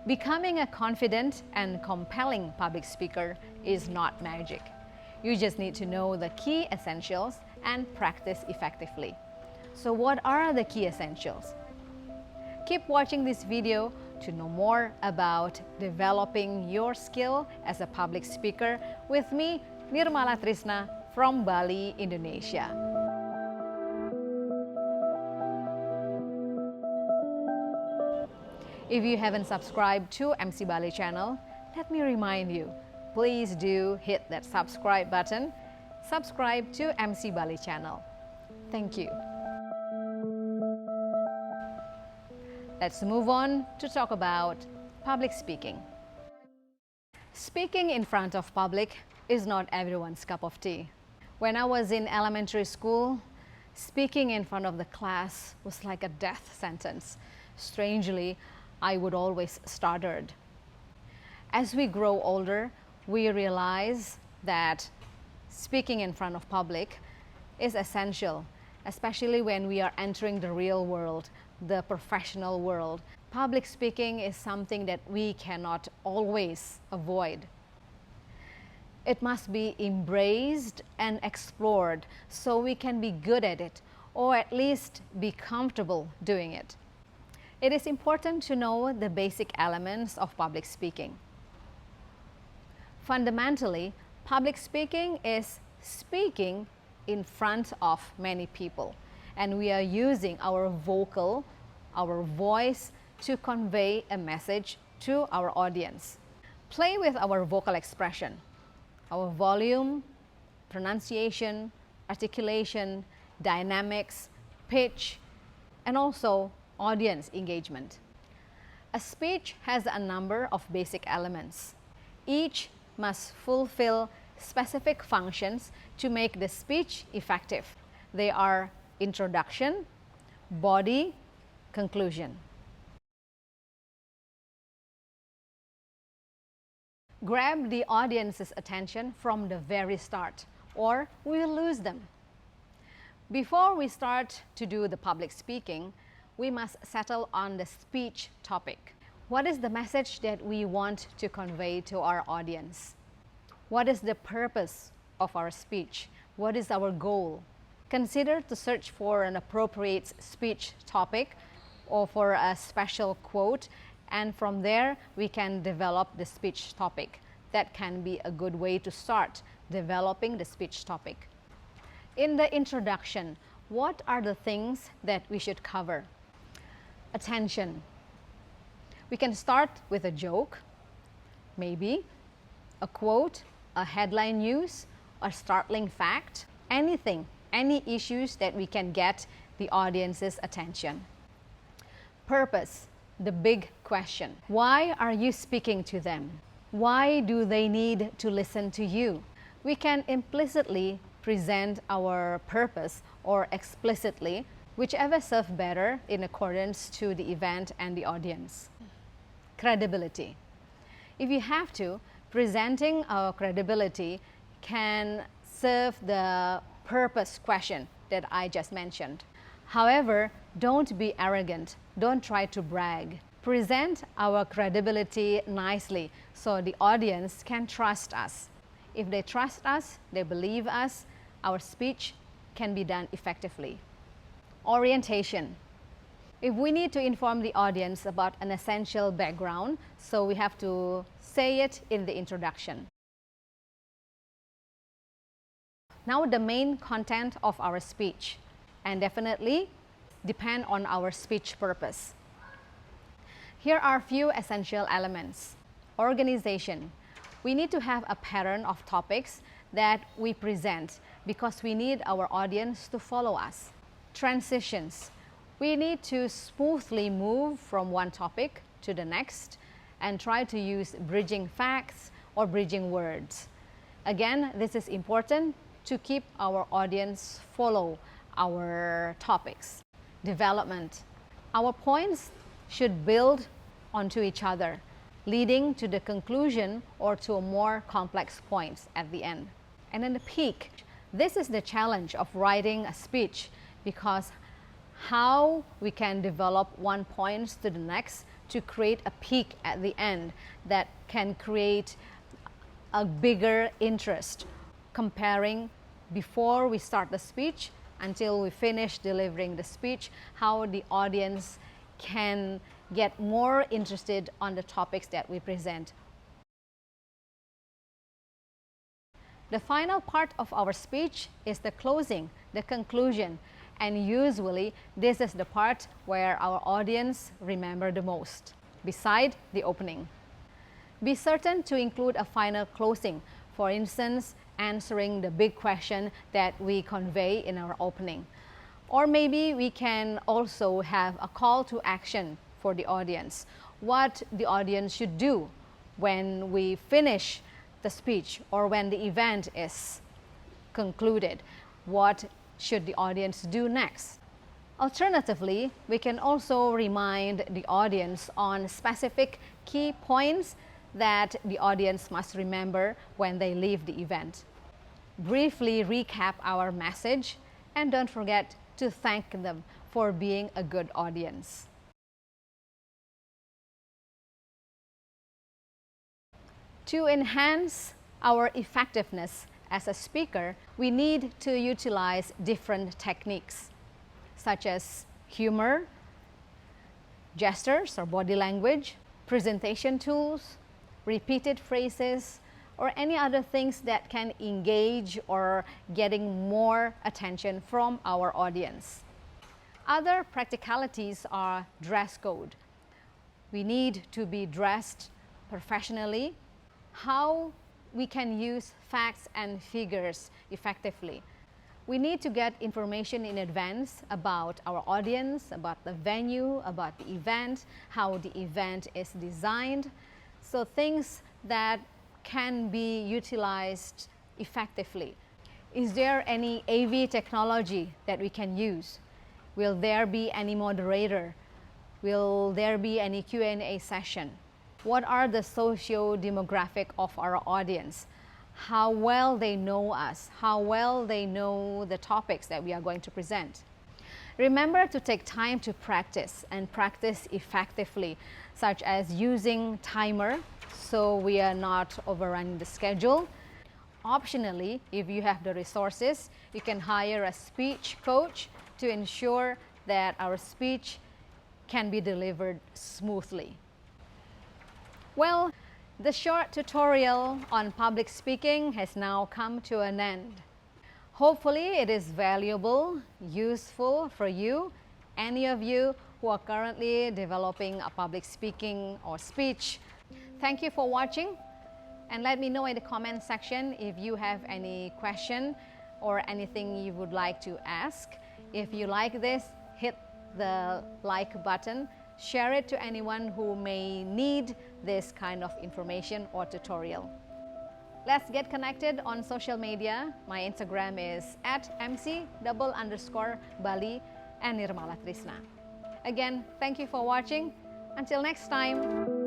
Becoming a confident and compelling public speaker is not magic. You just need to know the key essentials and practice effectively. So what are the key essentials? Keep watching this video to know more about developing your skill as a public speaker with me, Nirmala Trisna from Bali, Indonesia. If you haven't subscribed to MC Bali channel, let me remind you, please do hit that subscribe button. Subscribe to MC Bali channel. Thank you. Let's move on to talk about public speaking. Speaking in front of public is not everyone's cup of tea. When I was in elementary school, speaking in front of the class was like a death sentence. Strangely, I would always stuttered. As we grow older, we realize that speaking in front of public is essential, especially when we are entering the real world, the professional world. Public speaking is something that we cannot always avoid. It must be embraced and explored so we can be good at it, or at least be comfortable doing it. It is important to know the basic elements of public speaking. Fundamentally, public speaking is speaking in front of many people, and we are using our voice to convey a message to our audience. Play with our vocal expression, our volume, pronunciation, articulation, dynamics, pitch, and also audience engagement. A speech has a number of basic elements. Each must fulfill specific functions to make the speech effective. They are introduction, body, conclusion. Grab the audience's attention from the very start, or we will lose them. Before we start to do the public speaking, we must settle on the speech topic. What is the message that we want to convey to our audience? What is the purpose of our speech? What is our goal? Consider to search for an appropriate speech topic or for a special quote, and from there we can develop the speech topic. That can be a good way to start developing the speech topic. In the introduction, what are the things that we should cover? Attention. We can start with a joke, maybe a quote, a headline news, a startling fact, anything, any issues that we can get the audience's attention. Purpose, the big question. Why are you speaking to them? Why do they need to listen to you? We can implicitly present our purpose or explicitly, whichever serves better in accordance to the event and the audience. Credibility. If you have to, presenting our credibility can serve the purpose question that I just mentioned. However, don't be arrogant. Don't try to brag. Present our credibility nicely so the audience can trust us. If they trust us, they believe us, our speech can be done effectively. Orientation. If we need to inform the audience about an essential background, so we have to say it in the introduction. Now the main content of our speech, and definitely depend on our speech purpose. Here are a few essential elements. Organization. We need to have a pattern of topics that we present because we need our audience to follow us. Transitions. We need to smoothly move from one topic to the next and try to use bridging facts or bridging words. Again, this is important to keep our audience follow our topics. Development. Our points should build onto each other, leading to the conclusion or to a more complex points at the end. And then the peak. This is the challenge of writing a speech, because how we can develop one point to the next to create a peak at the end that can create a bigger interest, comparing before we start the speech until we finish delivering the speech, how the audience can get more interested on the topics that we present. The final part of our speech is the closing, the conclusion, and usually this is the part where our audience remember the most, beside the opening. Be certain to include a final closing, for instance, answering the big question that we convey in our opening. Or maybe we can also have a call to action for the audience, what the audience should do when we finish the speech or when the event is concluded. What should the audience do next? Alternatively, we can also remind the audience on specific key points that the audience must remember when they leave the event. Briefly recap our message and don't forget to thank them for being a good audience. To enhance our effectiveness as a speaker, we need to utilize different techniques such as humor, gestures or body language, presentation tools, repeated phrases, or any other things that can engage or getting more attention from our audience. Other practicalities are dress code. We need to be dressed professionally. How we can use facts and figures effectively. We need to get information in advance about our audience, about the venue, about the event, how the event is designed. So things that can be utilized effectively. Is there any AV technology that we can use? Will there be any moderator? Will there be any Q&A session? What are the socio-demographic of our audience? How well they know us, how well they know the topics that we are going to present. Remember to take time to practice and practice effectively, such as using timer so we are not overrunning the schedule. Optionally, if you have the resources, you can hire a speech coach to ensure that our speech can be delivered smoothly. Well, the short tutorial on public speaking has now come to an end. Hopefully it is valuable, useful for you, any of you who are currently developing a public speaking or speech. Thank you for watching, and let me know in the comment section if you have any question or anything you would like to ask. If you like this, hit the like button. Share it to anyone who may need this kind of information or tutorial. Let's get connected on social media. My Instagram is @mc_Bali and Nirmala Trisna. Again, thank you for watching. Until next time.